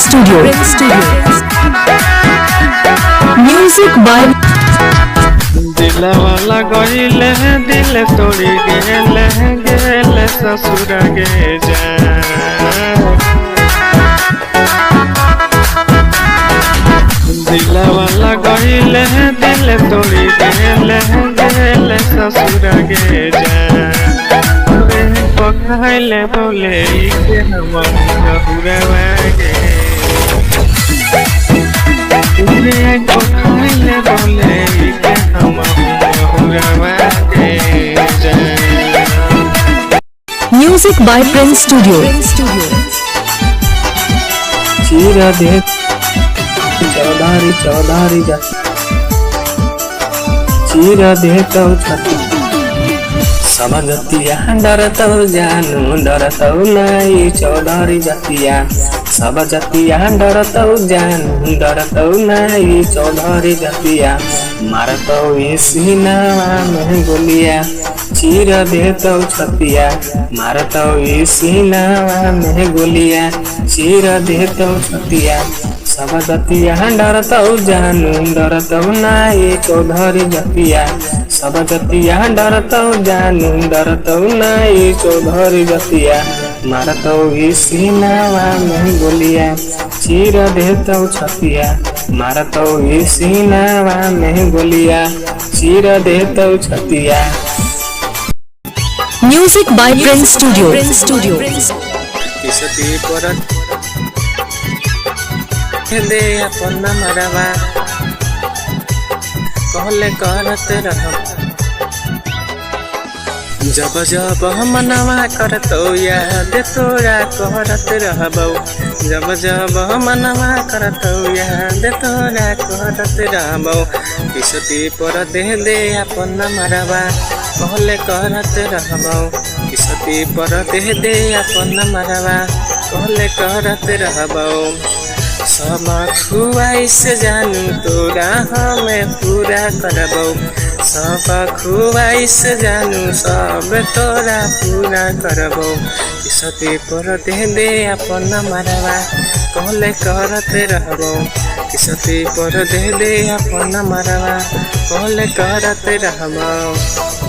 Studio. Music by दिलवाला गइले दिल तोड़ी गेले गेले ससुर गे जा दिलवाला गइले दिल तोड़ी गेले गेले ससुर गे जा पखाइले बोले के हम हुरवा गे पखाइले बोले के हम हुरवा गे जा। Music by Prince Studio. चीरा देख चौधारी चौधारी जा चीरा देख छती सब जतिया डरतौ जानू डरतौ नाई चौधारी जतिया सब जतिया डरतौ जानू डरतौ नाई चौधारी जतिया मारतौ सीनावा में गोलिया चीर देतौ छतिया मारतौ सीनावा में गोलिया चीर देतौ छतिया सब जतिया डरतौ जानू डरतौ नाई चौधारी जतिया सब जतिया डरतौ जानू डरतौ नाई चौधारी जतिया मारतौ सीनावा में गोलिया चीर देतौ छतिया मारतौ सीनावा में गोलिया चीर देतौ छतिया। Music by Prince Studio. किसती परत दे अपन मरवा कहले करते रह जब जब मनवा करतो याद तोरा करत रहबौ जब जब मनवा करतो याद तोरा करत रहबौ किसती पर दे अपन मरवा कहले करत रहबौ किसती पर दे अपन मरवा कहले करत रहबौ सब खुआइस जानू तोरा हमें पूरा करबौ सब खुआइस जानू सब तोरा पूरा करबौ किसती पर दे अपन मरवा कहले करत रहबौ किसती पर दे अपन मरवा कहले करत रहबौ।